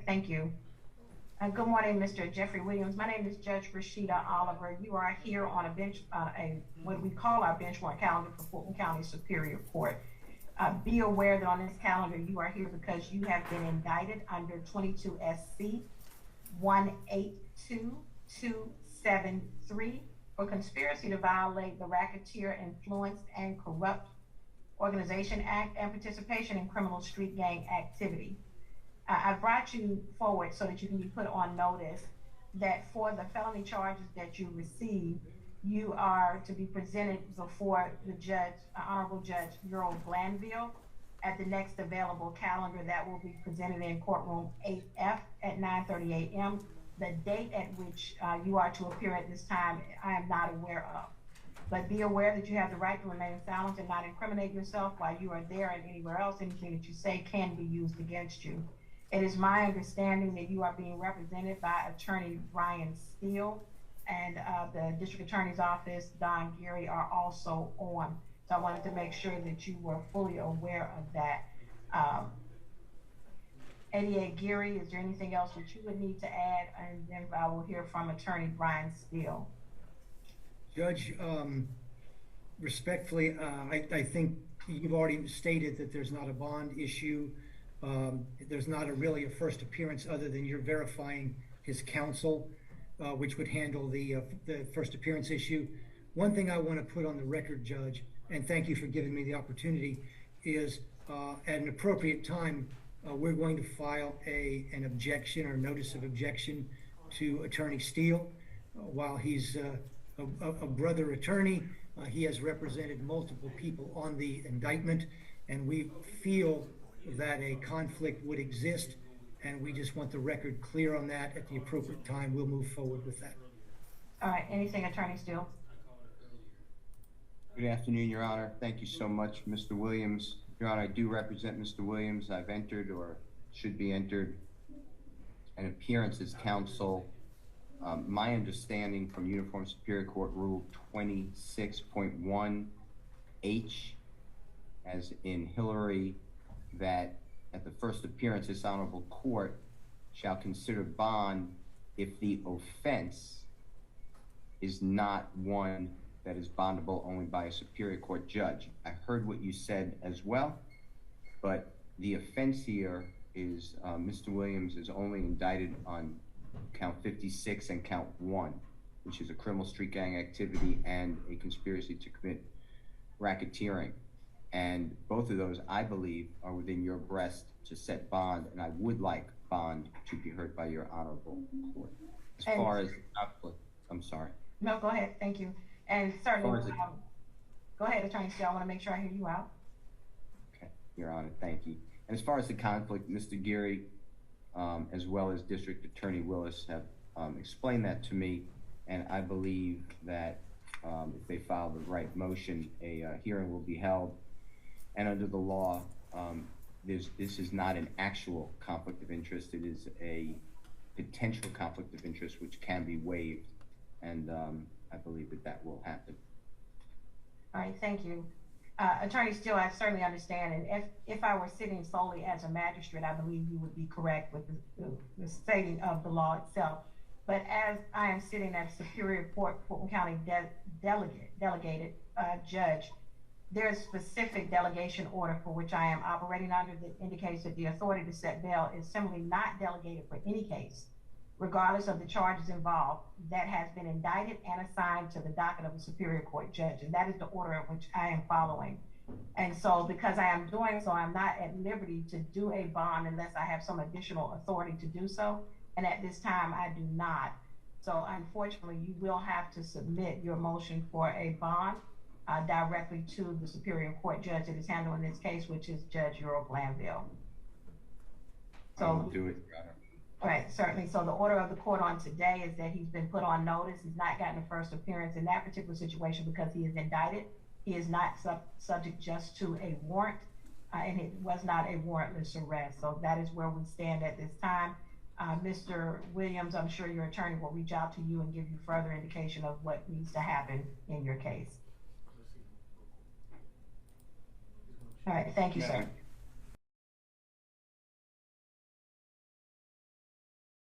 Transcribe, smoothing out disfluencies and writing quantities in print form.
thank you. Good morning, Mr. Jeffrey Williams. My name is Judge Rashida Oliver. You are here on a bench, what we call our bench warrant calendar for Fulton County Superior Court. Be aware that on this calendar, you are here because you have been indicted under 22 SC 182273 for conspiracy to violate the Racketeer Influenced and Corrupt Organization Act and participation in criminal street gang activity. I brought you forward so that you can be put on notice that for the felony charges that you receive, you are to be presented before the judge, Honorable Judge Earl Glanville, at the next available calendar that will be presented in courtroom 8F at 9:30 a.m. The date at which you are to appear at this time, I am not aware of. But be aware that you have the right to remain silent and not incriminate yourself while you are there and anywhere else. Anything that you say can be used against you. It is my understanding that you are being represented by Attorney Brian Steele, and the District Attorney's Office, Don Geary, are also on. So I wanted to make sure that you were fully aware of that. ADA Geary, is there anything else that you would need to add? And then I will hear from Attorney Brian Steele. Judge, respectfully, I think you've already stated that there's not a bond issue. There's not really a first appearance other than you're verifying his counsel, which would handle the first appearance issue. One thing I want to put on the record, Judge, and thank you for giving me the opportunity, is at an appropriate time, we're going to file an objection or notice of objection to Attorney Steele. While he's a brother attorney, he has represented multiple people on the indictment, and we feel that a conflict would exist, and we just want the record clear on that. At the appropriate time, we'll move forward with that. All right, anything, Attorney Steele? Good afternoon, Your Honor. Thank you so much, Mr. Williams. Your Honor, I do represent Mr. Williams. I've entered, or should be entered, an appearance as counsel. My understanding from Uniform Superior Court Rule 26.1H, as in Hillary, that at the first appearance, this honorable court shall consider bond if the offense is not one that is bondable only by a Superior Court judge. I heard what you said as well, but the offense here is Mr. Williams is only indicted on count 56 and count 1, which is a criminal street gang activity and a conspiracy to commit racketeering. And both of those, I believe, are within your breast to set bond, and I would like bond to be heard by your honorable court. As far as conflict, I'm sorry. No, go ahead. Thank you. And certainly, go ahead, Attorney Steele. I want to make sure I hear you out. Okay, Your Honor, thank you. And as far as the conflict, Mr. Geary, as well as District Attorney Willis, have explained that to me, and I believe that if they file the right motion, a hearing will be held. And under the law, this is not an actual conflict of interest. It is a potential conflict of interest which can be waived, and I believe that will happen. All right, thank you. Attorney Steele, I certainly understand, and if I were sitting solely as a magistrate, I believe you would be correct with the stating of the law itself. But as I am sitting as Superior Court Fulton County delegated judge, there is a specific delegation order for which I am operating under that indicates that the authority to set bail is simply not delegated for any case, regardless of the charges involved, that has been indicted and assigned to the docket of a Superior Court judge. And that is the order in which I am following. And so because I am doing so, I'm not at liberty to do a bond unless I have some additional authority to do so. And at this time, I do not. So unfortunately, you will have to submit your motion for a bond directly to the Superior Court judge that is handling this case, which is Judge Earl Glanville. So I will do it, Your Honor. Right, certainly. So the order of the court on today is that he's been put on notice. He's not gotten a first appearance in that particular situation because he is indicted. He is not subject just to a warrant, and it was not a warrantless arrest. So that is where we stand at this time. Mr. Williams, I'm sure your attorney will reach out to you and give you further indication of what needs to happen in your case. All right, thank you, sir.